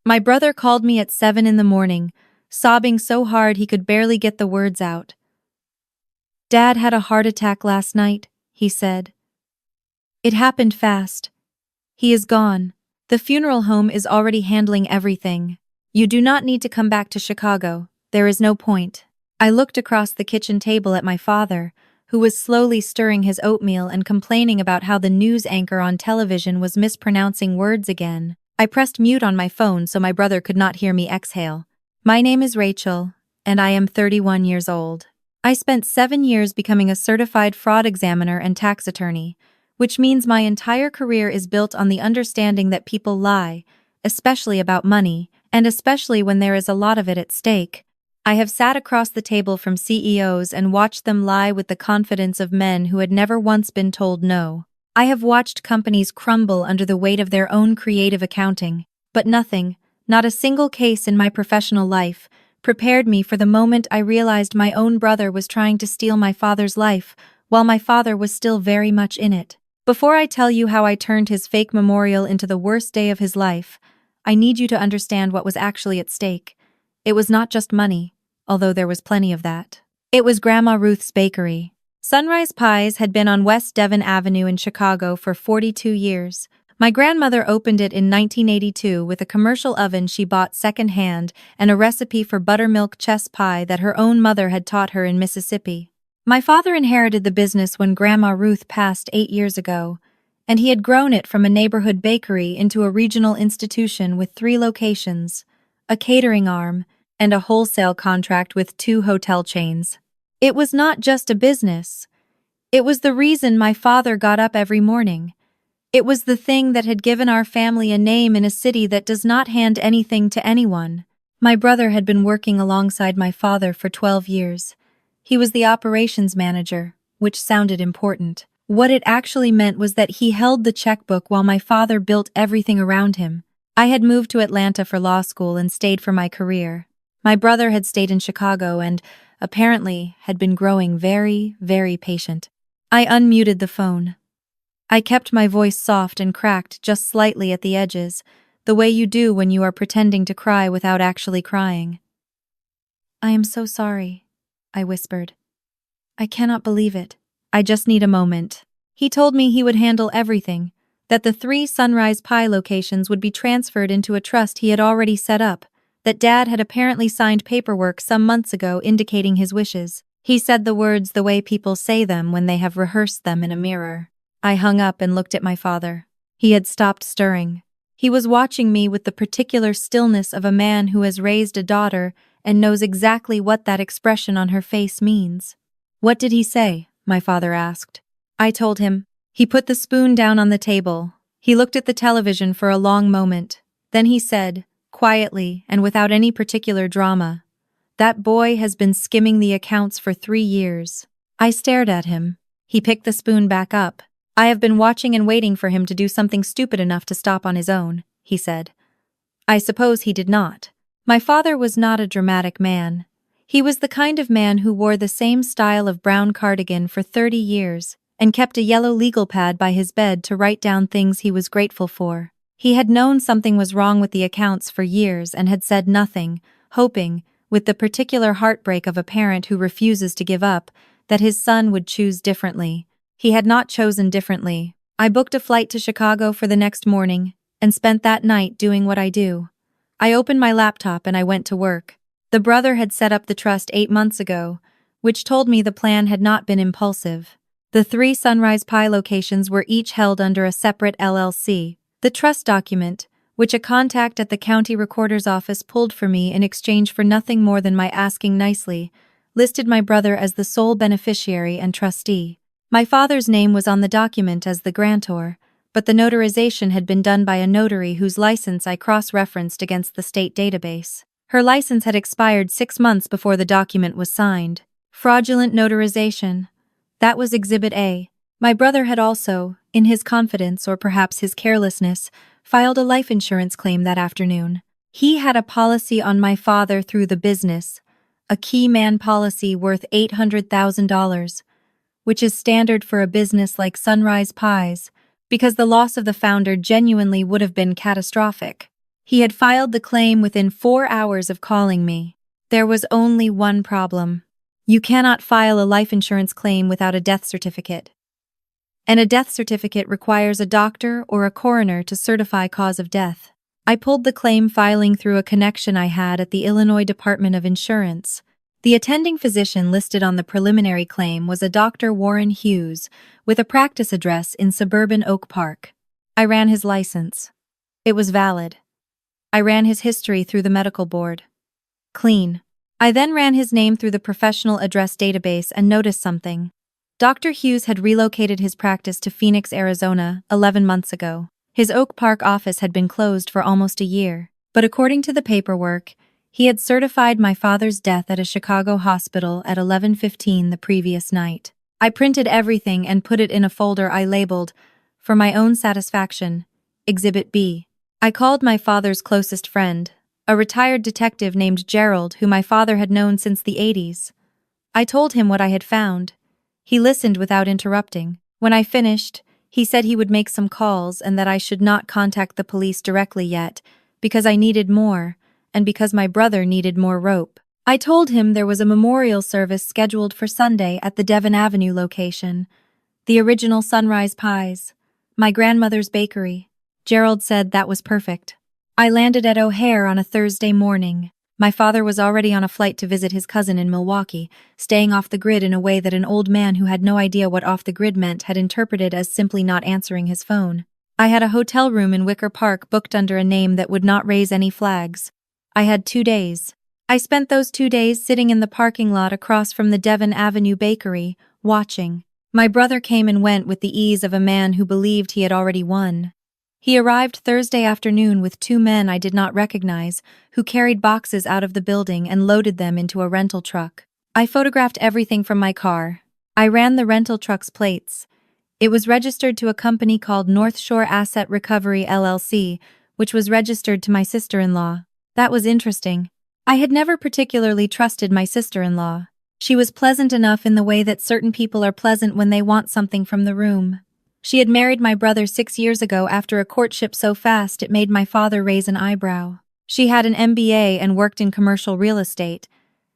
My brother called me at 7 in the morning, sobbing so hard he could barely get the words out. "Dad had a heart attack last night," he said. "It happened fast. He is gone. The funeral home is already handling everything. You do not need to come back to Chicago. There is no point." I looked across the kitchen table at my father, who was slowly stirring his oatmeal and complaining about how the news anchor on television was mispronouncing words again. I pressed mute on my phone so my brother could not hear me exhale. "My name is Rachel, and I am 31 years old. I spent 7 years becoming a certified fraud examiner and tax attorney, which means my entire career is built on the understanding that people lie, especially about money, and especially when there is a lot of it at stake. I have sat across the table from CEOs and watched them lie with the confidence of men who had never once been told no. I have watched companies crumble under the weight of their own creative accounting, but nothing, not a single case in my professional life, prepared me for the moment I realized my own brother was trying to steal my father's life, while my father was still very much in it. Before I tell you how I turned his fake memorial into the worst day of his life, I need you to understand what was actually at stake. It was not just money, although there was plenty of that. It was Grandma Ruth's bakery. Sunrise Pies had been on West Devon Avenue in Chicago for 42 years. My grandmother opened it in 1982 with a commercial oven she bought secondhand and a recipe for buttermilk chess pie that her own mother had taught her in Mississippi. My father inherited the business when Grandma Ruth passed 8 years ago, and he had grown it from a neighborhood bakery into a regional institution with 3 locations, a catering arm, and a wholesale contract with 2 hotel chains. It was not just a business. It was the reason my father got up every morning. It was the thing that had given our family a name in a city that does not hand anything to anyone. My brother had been working alongside my father for 12 years. He was the operations manager, which sounded important. What it actually meant was that he held the checkbook while my father built everything around him. I had moved to Atlanta for law school and stayed for my career. My brother had stayed in Chicago and, apparently, had been growing very, very patient. I unmuted the phone. I kept my voice soft and cracked just slightly at the edges, the way you do when you are pretending to cry without actually crying. "I am so sorry," I whispered. "I cannot believe it. I just need a moment." He told me he would handle everything, that the 3 Sunrise Pie locations would be transferred into a trust he had already set up, that Dad had apparently signed paperwork some months ago indicating his wishes. He said the words the way people say them when they have rehearsed them in a mirror. I hung up and looked at my father. He had stopped stirring. He was watching me with the particular stillness of a man who has raised a daughter and knows exactly what that expression on her face means. "What did he say?" my father asked. I told him. He put the spoon down on the table. He looked at the television for a long moment. Then he said, quietly and without any particular drama, "That boy has been skimming the accounts for 3 years." I stared at him. He picked the spoon back up. "I have been watching and waiting for him to do something stupid enough to stop on his own," he said. I suppose he did not. My father was not a dramatic man. He was the kind of man who wore the same style of brown cardigan for 30 years and kept a yellow legal pad by his bed to write down things he was grateful for. He had known something was wrong with the accounts for years and had said nothing, hoping, with the particular heartbreak of a parent who refuses to give up, that his son would choose differently. He had not chosen differently. I booked a flight to Chicago for the next morning and spent that night doing what I do. I opened my laptop and I went to work. The brother had set up the trust 8 months ago, which told me the plan had not been impulsive. The 3 Sunrise Pie locations were each held under a separate LLC. The trust document, which a contact at the county recorder's office pulled for me in exchange for nothing more than my asking nicely, listed my brother as the sole beneficiary and trustee. My father's name was on the document as the grantor, but the notarization had been done by a notary whose license I cross-referenced against the state database. Her license had expired 6 months before the document was signed. Fraudulent notarization. That was Exhibit A. My brother had also, in his confidence or perhaps his carelessness, filed a life insurance claim that afternoon. He had a policy on my father through the business, a key man policy worth $800,000, which is standard for a business like Sunrise Pies, because the loss of the founder genuinely would have been catastrophic. He had filed the claim within 4 hours of calling me. There was only one problem. You cannot file a life insurance claim without a death certificate. And a death certificate requires a doctor or a coroner to certify cause of death. I pulled the claim filing through a connection I had at the Illinois Department of Insurance. The attending physician listed on the preliminary claim was a Dr. Warren Hughes, with a practice address in suburban Oak Park. I ran his license. It was valid. I ran his history through the medical board. Clean. I then ran his name through the professional address database and noticed something. Dr. Hughes had relocated his practice to Phoenix, Arizona, 11 months ago. His Oak Park office had been closed for almost a year, but according to the paperwork, he had certified my father's death at a Chicago hospital at 11:15 the previous night. I printed everything and put it in a folder I labeled, for my own satisfaction, Exhibit B. I called my father's closest friend, a retired detective named Gerald who my father had known since the 80s. I told him what I had found. He listened without interrupting. When I finished, he said he would make some calls and that I should not contact the police directly yet, because I needed more, and because my brother needed more rope. I told him there was a memorial service scheduled for Sunday at the Devon Avenue location, the original Sunrise Pies, my grandmother's bakery. Gerald said that was perfect. I landed at O'Hare on a Thursday morning. My father was already on a flight to visit his cousin in Milwaukee, staying off the grid in a way that an old man who had no idea what off the grid meant had interpreted as simply not answering his phone. I had a hotel room in Wicker Park booked under a name that would not raise any flags. I had 2 days. I spent those 2 days sitting in the parking lot across from the Devon Avenue bakery, watching. My brother came and went with the ease of a man who believed he had already won. He arrived Thursday afternoon with 2 men I did not recognize, who carried boxes out of the building and loaded them into a rental truck. I photographed everything from my car. I ran the rental truck's plates. It was registered to a company called North Shore Asset Recovery LLC, which was registered to my sister-in-law. That was interesting. I had never particularly trusted my sister-in-law. She was pleasant enough in the way that certain people are pleasant when they want something from the room. She had married my brother 6 years ago after a courtship so fast it made my father raise an eyebrow. She had an MBA and worked in commercial real estate,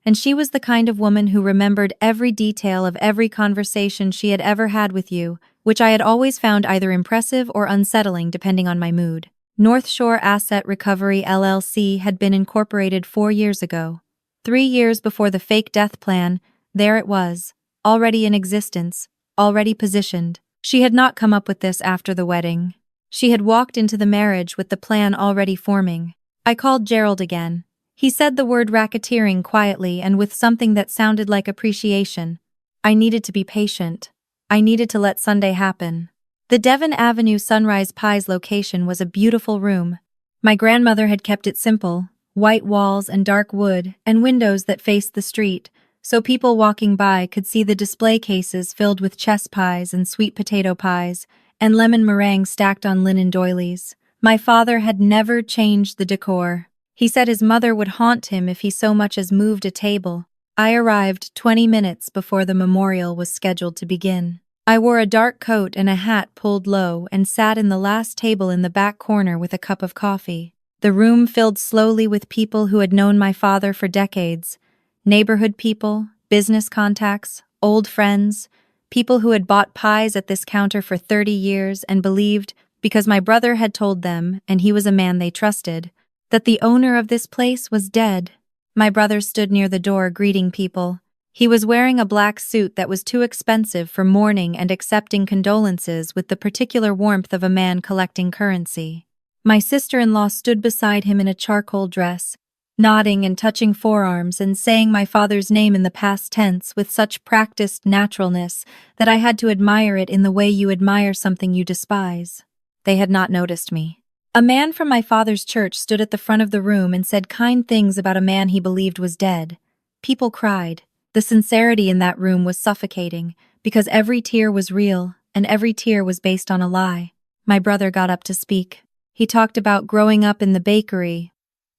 and she was the kind of woman who remembered every detail of every conversation she had ever had with you, which I had always found either impressive or unsettling depending on my mood. North Shore Asset Recovery LLC had been incorporated 4 years ago. 3 years before the fake death plan, there it was, already in existence, already positioned. She had not come up with this after the wedding. She had walked into the marriage with the plan already forming. I called Gerald again. He said the word racketeering quietly and with something that sounded like appreciation. I needed to be patient. I needed to let Sunday happen. The Devon Avenue Sunrise Pies location was a beautiful room. My grandmother had kept it simple, white walls and dark wood and windows that faced the street, so people walking by could see the display cases filled with chess pies and sweet potato pies and lemon meringue stacked on linen doilies. My father had never changed the decor. He said his mother would haunt him if he so much as moved a table. I arrived 20 minutes before the memorial was scheduled to begin. I wore a dark coat and a hat pulled low and sat in the last table in the back corner with a cup of coffee. The room filled slowly with people who had known my father for decades. Neighborhood people, business contacts, old friends, people who had bought pies at this counter for 30 years and believed, because my brother had told them, and he was a man they trusted, that the owner of this place was dead. My brother stood near the door greeting people. He was wearing a black suit that was too expensive for mourning and accepting condolences with the particular warmth of a man collecting currency. My sister-in-law stood beside him in a charcoal dress, nodding and touching forearms and saying my father's name in the past tense with such practiced naturalness that I had to admire it in the way you admire something you despise. They had not noticed me. A man from my father's church stood at the front of the room and said kind things about a man he believed was dead. People cried. The sincerity in that room was suffocating, because every tear was real, and every tear was based on a lie. My brother got up to speak. He talked about growing up in the bakery.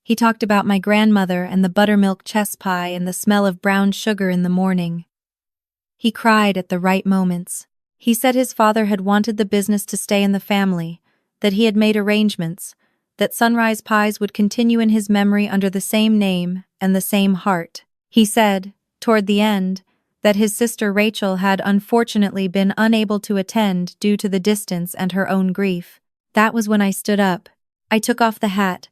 He talked about my grandmother and the buttermilk chess pie and the smell of brown sugar in the morning. He cried at the right moments. He said his father had wanted the business to stay in the family, that he had made arrangements, that Sunrise Pies would continue in his memory under the same name and the same heart. He said, toward the end, that his sister Rachel had unfortunately been unable to attend due to the distance and her own grief. That was when I stood up. I took off the hat.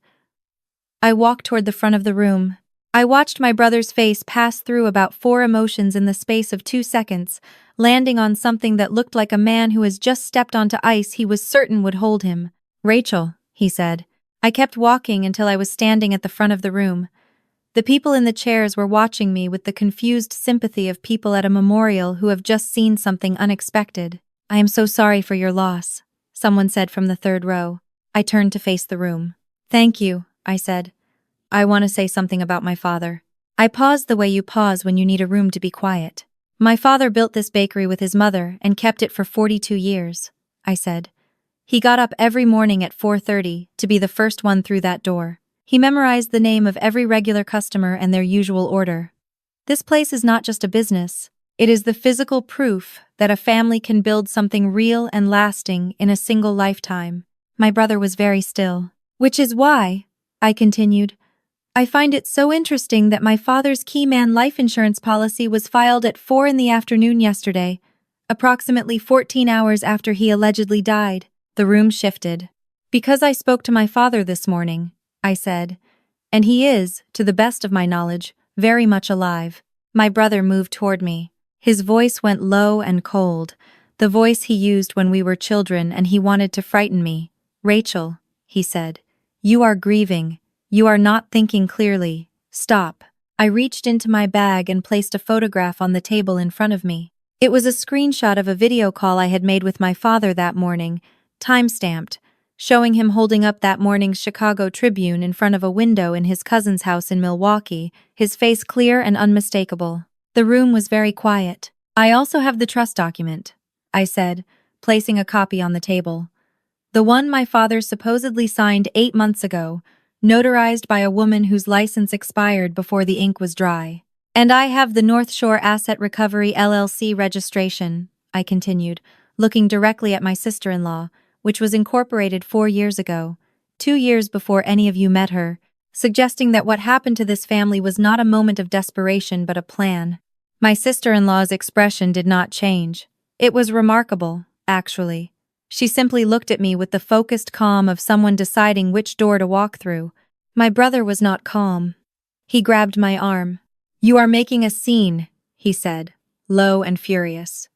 I walked toward the front of the room. I watched my brother's face pass through about 4 emotions in the space of 2 seconds, landing on something that looked like a man who has just stepped onto ice he was certain would hold him. "Rachel," he said. I kept walking until I was standing at the front of the room. The people in the chairs were watching me with the confused sympathy of people at a memorial who have just seen something unexpected. "I am so sorry for your loss," someone said from the 3rd row. I turned to face the room. "Thank you," I said. "I want to say something about my father." I paused the way you pause when you need a room to be quiet. "My father built this bakery with his mother and kept it for 42 years, I said. "He got up every morning at 4:30 to be the first one through that door. He memorized the name of every regular customer and their usual order. This place is not just a business. It is the physical proof that a family can build something real and lasting in a single lifetime." My brother was very still. "Which is why," I continued, "I find it so interesting that my father's Keyman life insurance policy was filed at 4 in the afternoon yesterday, approximately 14 hours after he allegedly died." The room shifted. "Because I spoke to my father this morning," I said, "and he is, to the best of my knowledge, very much alive." My brother moved toward me. His voice went low and cold, the voice he used when we were children and he wanted to frighten me. "Rachel," he said, "you are grieving. You are not thinking clearly. Stop." I reached into my bag and placed a photograph on the table in front of me. It was a screenshot of a video call I had made with my father that morning, time-stamped, showing him holding up that morning's Chicago Tribune in front of a window in his cousin's house in Milwaukee, his face clear and unmistakable. The room was very quiet. "I also have the trust document," I said, placing a copy on the table. "The one my father supposedly signed 8 months ago, notarized by a woman whose license expired before the ink was dry. And I have the North Shore Asset Recovery LLC registration," I continued, looking directly at my sister-in-law, "which was incorporated 4 years ago, 2 years before any of you met her, suggesting that what happened to this family was not a moment of desperation but a plan." My sister-in-law's expression did not change. It was remarkable, actually. She simply looked at me with the focused calm of someone deciding which door to walk through. My brother was not calm. He grabbed my arm. "You are making a scene," he said, low and furious.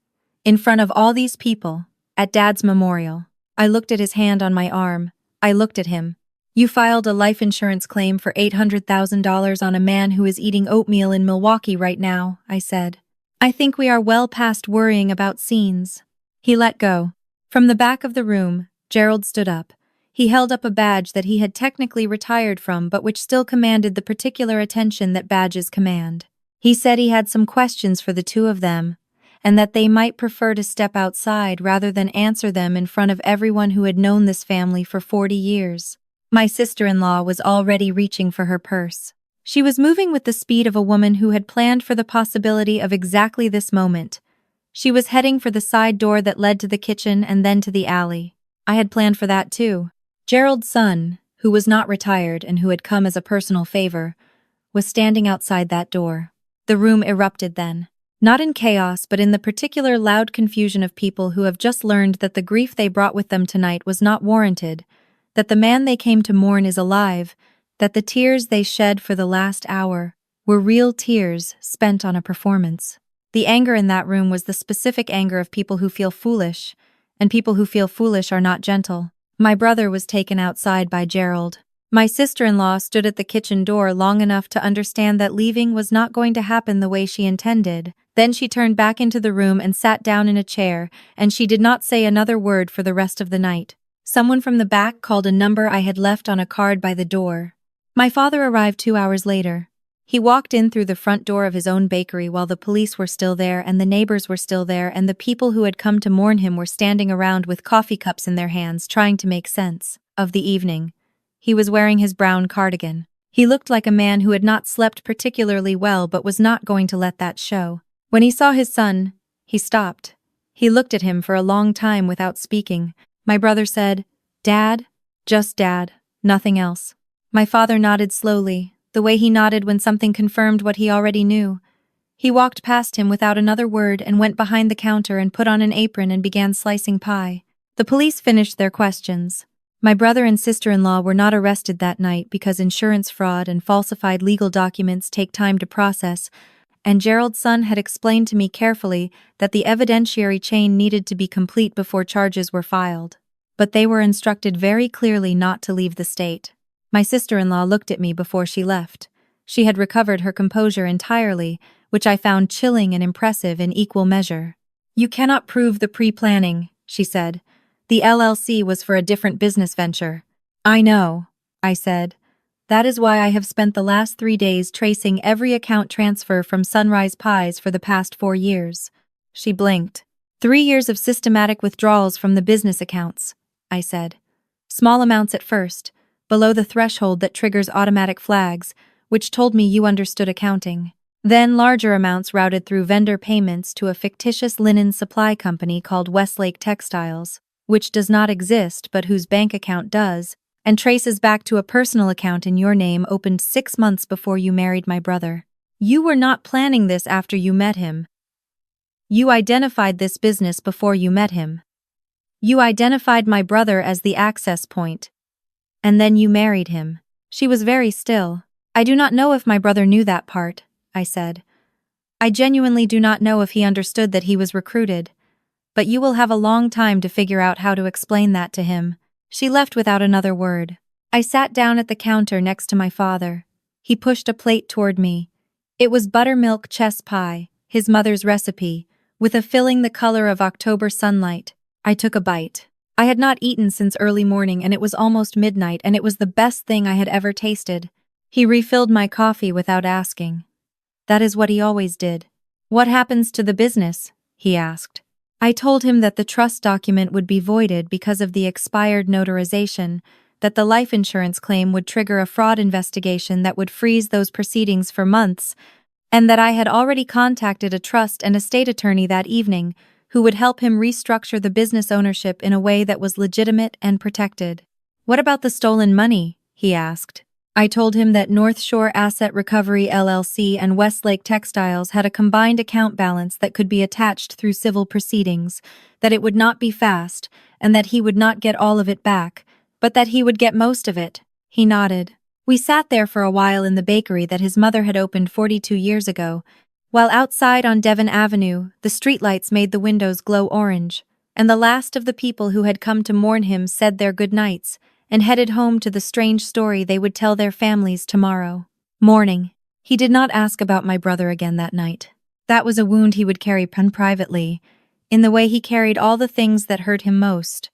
"In front of all these people, at Dad's memorial." I looked at his hand on my arm. I looked at him. "You filed a life insurance claim for $800,000 on a man who is eating oatmeal in Milwaukee right now," I said. "I think we are well past worrying about scenes." He let go. From the back of the room, Gerald stood up. He held up a badge that he had technically retired from but which still commanded the particular attention that badges command. He said he had some questions for the two of them, and that they might prefer to step outside rather than answer them in front of everyone who had known this family for 40 years. My sister-in-law was already reaching for her purse. She was moving with the speed of a woman who had planned for the possibility of exactly this moment. She was heading for the side door that led to the kitchen and then to the alley. I had planned for that too. Gerald's son, who was not retired and who had come as a personal favor, was standing outside that door. The room erupted then. Not in chaos, but in the particular loud confusion of people who have just learned that the grief they brought with them tonight was not warranted, that the man they came to mourn is alive, that the tears they shed for the last hour were real tears spent on a performance. The anger in that room was the specific anger of people who feel foolish, and people who feel foolish are not gentle. My brother was taken outside by Gerald. My sister-in-law stood at the kitchen door long enough to understand that leaving was not going to happen the way she intended. Then she turned back into the room and sat down in a chair, and she did not say another word for the rest of the night. Someone from the back called a number I had left on a card by the door. My father arrived 2 hours later. He walked in through the front door of his own bakery while the police were still there and the neighbors were still there and the people who had come to mourn him were standing around with coffee cups in their hands trying to make sense of the evening. He was wearing his brown cardigan. He looked like a man who had not slept particularly well but was not going to let that show. When he saw his son, he stopped. He looked at him for a long time without speaking. My brother said, "Dad?" "Just Dad. Nothing else. My father nodded slowly, the way he nodded when something confirmed what he already knew. He walked past him without another word and went behind the counter and put on an apron and began slicing pie. The police finished their questions. My brother and sister-in-law were not arrested that night because insurance fraud and falsified legal documents take time to process, and Gerald's son had explained to me carefully that the evidentiary chain needed to be complete before charges were filed. But they were instructed very clearly not to leave the state. My sister-in-law looked at me before she left. She had recovered her composure entirely, which I found chilling and impressive in equal measure. "You cannot prove the pre-planning," she said. "The LLC was for a different business venture." "I know," I said. "That is why I have spent the last 3 days tracing every account transfer from Sunrise Pies for the past 4 years. She blinked. 3 years of systematic withdrawals from the business accounts, I said. Small amounts at first, below the threshold that triggers automatic flags, which told me you understood accounting. Then larger amounts routed through vendor payments to a fictitious linen supply company called Westlake Textiles, which does not exist but whose bank account does, and traces back to a personal account in your name opened 6 months before you married my brother. You were not planning this after you met him. You identified this business before you met him. You identified my brother as the access point. And then you married him." She was very still. "I do not know if my brother knew that part," I said. "I genuinely do not know if he understood that he was recruited. But you will have a long time to figure out how to explain that to him." She left without another word. I sat down at the counter next to my father. He pushed a plate toward me. It was buttermilk chess pie, his mother's recipe, with a filling the color of October sunlight. I took a bite. I had not eaten since early morning and it was almost midnight and it was the best thing I had ever tasted. He refilled my coffee without asking. That is what he always did. "What happens to the business?" he asked. I told him that the trust document would be voided because of the expired notarization, that the life insurance claim would trigger a fraud investigation that would freeze those proceedings for months, and that I had already contacted a trust and estate attorney that evening who would help him restructure the business ownership in a way that was legitimate and protected. "What about the stolen money?" he asked. I told him that North Shore Asset Recovery LLC and Westlake Textiles had a combined account balance that could be attached through civil proceedings, that it would not be fast, and that he would not get all of it back, but that he would get most of it. He nodded. We sat there for a while in the bakery that his mother had opened 42 years ago, while outside on Devon Avenue, the streetlights made the windows glow orange, and the last of the people who had come to mourn him said their good nights, and headed home to the strange story they would tell their families tomorrow. Morning. He did not ask about my brother again that night. That was a wound he would carry privately, in the way he carried all the things that hurt him most,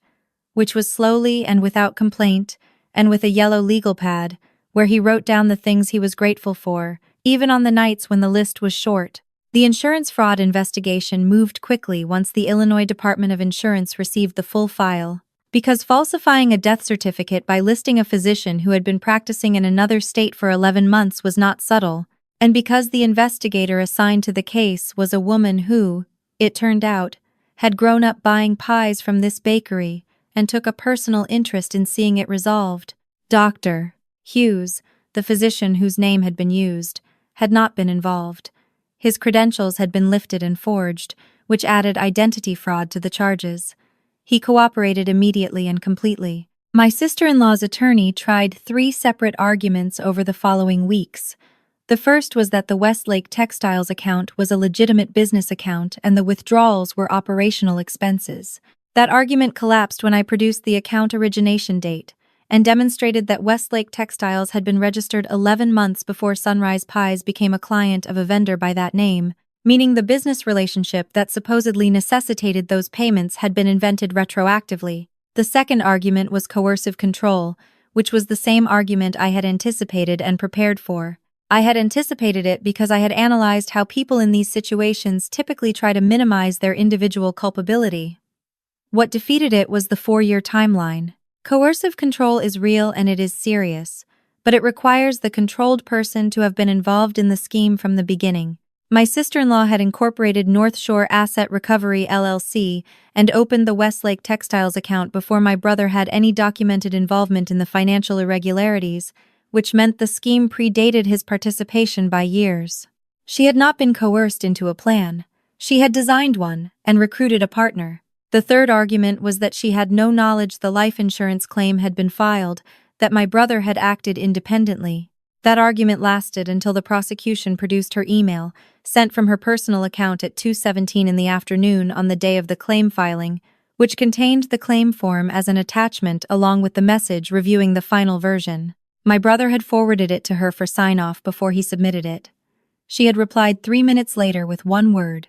which was slowly and without complaint, and with a yellow legal pad, where he wrote down the things he was grateful for, even on the nights when the list was short. The insurance fraud investigation moved quickly once the Illinois Department of Insurance received the full file. Because falsifying a death certificate by listing a physician who had been practicing in another state for 11 months was not subtle, and because the investigator assigned to the case was a woman who, it turned out, had grown up buying pies from this bakery and took a personal interest in seeing it resolved. Dr. Hughes, the physician whose name had been used, had not been involved. His credentials had been lifted and forged, which added identity fraud to the charges. He cooperated immediately and completely. My sister-in-law's attorney tried 3 separate arguments over the following weeks. The first was that the Westlake Textiles account was a legitimate business account and the withdrawals were operational expenses. That argument collapsed when I produced the account origination date and demonstrated that Westlake Textiles had been registered 11 months before Sunrise Pies became a client of a vendor by that name, meaning the business relationship that supposedly necessitated those payments had been invented retroactively. The second argument was coercive control, which was the same argument I had anticipated and prepared for. I had anticipated it because I had analyzed how people in these situations typically try to minimize their individual culpability. What defeated it was the 4-year timeline. Coercive control is real and it is serious, but it requires the controlled person to have been involved in the scheme from the beginning. My sister-in-law had incorporated North Shore Asset Recovery LLC and opened the Westlake Textiles account before my brother had any documented involvement in the financial irregularities, which meant the scheme predated his participation by years. She had not been coerced into a plan. She had designed one and recruited a partner. The third argument was that she had no knowledge the life insurance claim had been filed, that my brother had acted independently. That argument lasted until the prosecution produced her email, sent from her personal account at 2:17 in the afternoon on the day of the claim filing, which contained the claim form as an attachment along with the message reviewing the final version. My brother had forwarded it to her for sign-off before he submitted it. She had replied 3 minutes later with one word: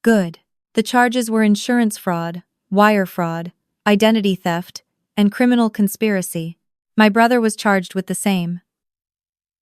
good. The charges were insurance fraud, wire fraud, identity theft, and criminal conspiracy. My brother was charged with the same.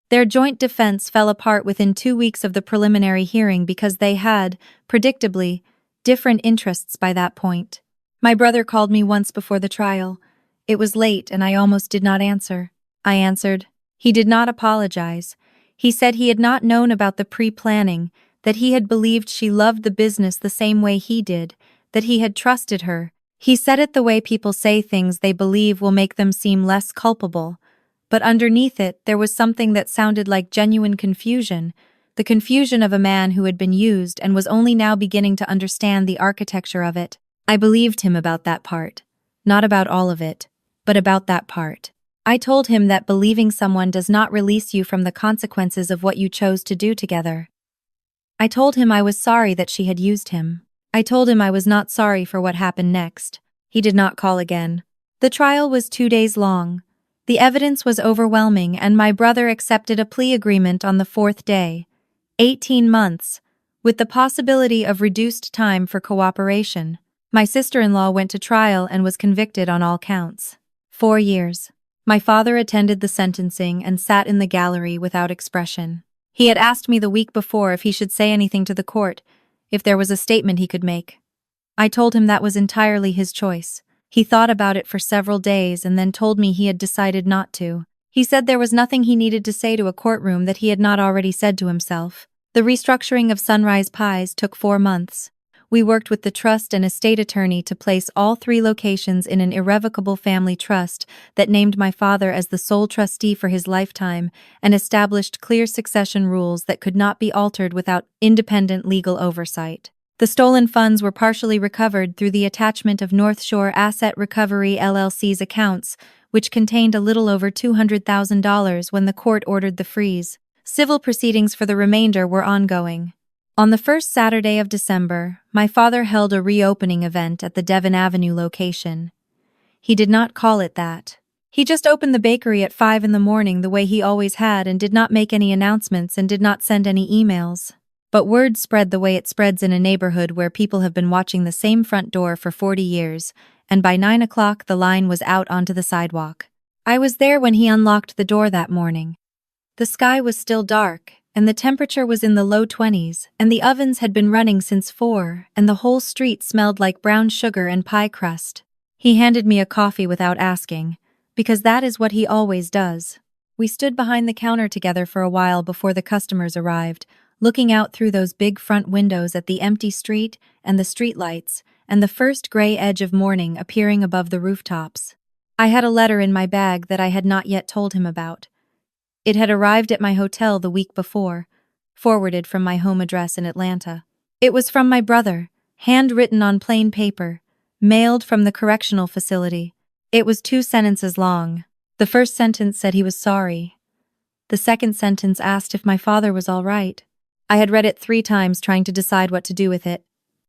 Their joint defense fell apart within 2 weeks of the preliminary hearing because they had, predictably, different interests by that point. My brother called me once before the trial. It was late and I almost did not answer. I answered. He did not apologize. He said he had not known about the pre-planning, that he had believed she loved the business the same way he did, that he had trusted her. He said it the way people say things they believe will make them seem less culpable. But underneath it, there was something that sounded like genuine confusion, the confusion of a man who had been used and was only now beginning to understand the architecture of it. I believed him about that part. Not about all of it, but about that part. I told him that believing someone does not release you from the consequences of what you chose to do together. I told him I was sorry that she had used him. I told him I was not sorry for what happened next. He did not call again. The trial was 2 days long. The evidence was overwhelming and my brother accepted a plea agreement on the 4th day. 18 months, with the possibility of reduced time for cooperation. My sister-in-law went to trial and was convicted on all counts. 4 years. My father attended the sentencing and sat in the gallery without expression. He had asked me the week before if he should say anything to the court, if there was a statement he could make. I told him that was entirely his choice. He thought about it for several days and then told me he had decided not to. He said there was nothing he needed to say to a courtroom that he had not already said to himself. The restructuring of Sunrise Pies took 4 months. We worked with the trust and estate attorney to place all 3 locations in an irrevocable family trust that named my father as the sole trustee for his lifetime and established clear succession rules that could not be altered without independent legal oversight. The stolen funds were partially recovered through the attachment of North Shore Asset Recovery LLC's accounts, which contained a little over $200,000 when the court ordered the freeze. Civil proceedings for the remainder were ongoing. On the first Saturday of December, my father held a reopening event at the Devon Avenue location. He did not call it that. He just opened the bakery at 5 in the morning the way he always had and did not make any announcements and did not send any emails. But word spread the way it spreads in a neighborhood where people have been watching the same front door for 40 years, and by 9 o'clock the line was out onto the sidewalk. I was there when he unlocked the door that morning. The sky was still dark, and the temperature was in the low 20s, and the ovens had been running since 4, and the whole street smelled like brown sugar and pie crust. He handed me a coffee without asking, because that is what he always does. We stood behind the counter together for a while before the customers arrived, looking out through those big front windows at the empty street and the streetlights and the first gray edge of morning appearing above the rooftops. I had a letter in my bag that I had not yet told him about. It had arrived at my hotel the week before, forwarded from my home address in Atlanta. It was from my brother, handwritten on plain paper, mailed from the correctional facility. It was 2 sentences long. The first sentence said he was sorry. The second sentence asked if my father was all right. I had read it 3 times trying to decide what to do with it.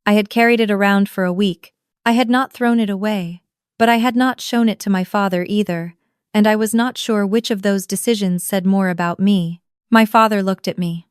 I had carried it around for a week. I had not thrown it away, but I had not shown it to my father either, and I was not sure which of those decisions said more about me. My father looked at me.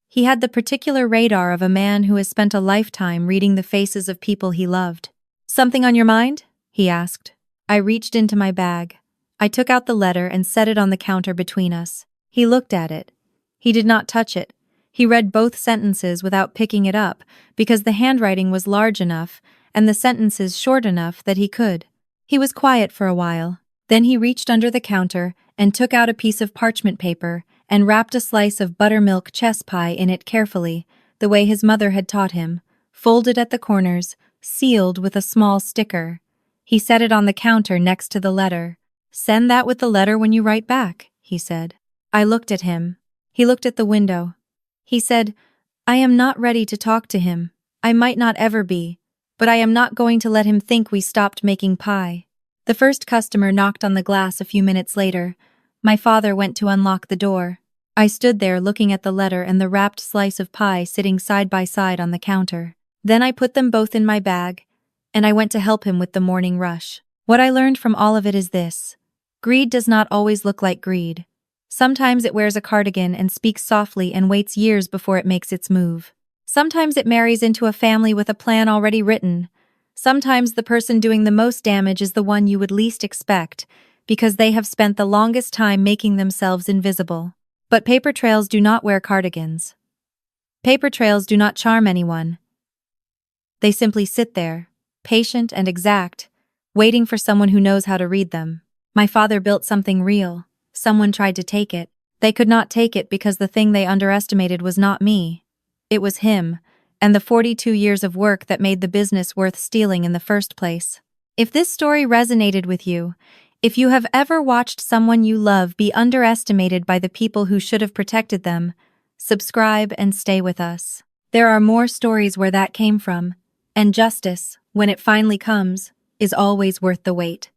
He had the particular radar of a man who has spent a lifetime reading the faces of people he loved. "Something on your mind?" he asked. I reached into my bag. I took out the letter and set it on the counter between us. He looked at it. He did not touch it. He read both sentences without picking it up because the handwriting was large enough and the sentences short enough that he could. He was quiet for a while. Then he reached under the counter and took out a piece of parchment paper and wrapped a slice of buttermilk chess pie in it carefully, the way his mother had taught him, folded at the corners, sealed with a small sticker. He set it on the counter next to the letter. "Send that with the letter when you write back," he said. I looked at him. He looked at the window. He said, "I am not ready to talk to him. I might not ever be, but I am not going to let him think we stopped making pie." The first customer knocked on the glass a few minutes later. My father went to unlock the door. I stood there looking at the letter and the wrapped slice of pie sitting side by side on the counter. Then I put them both in my bag, and I went to help him with the morning rush. What I learned from all of it is this: greed does not always look like greed. Sometimes it wears a cardigan and speaks softly and waits years before it makes its move. Sometimes it marries into a family with a plan already written. Sometimes the person doing the most damage is the one you would least expect, because they have spent the longest time making themselves invisible. But paper trails do not wear cardigans. Paper trails do not charm anyone. They simply sit there, patient and exact, waiting for someone who knows how to read them. My father built something real. Someone tried to take it. They could not take it because the thing they underestimated was not me. It was him, and the 42 years of work that made the business worth stealing in the first place. If this story resonated with you, if you have ever watched someone you love be underestimated by the people who should have protected them, subscribe and stay with us. There are more stories where that came from, and justice, when it finally comes, is always worth the wait.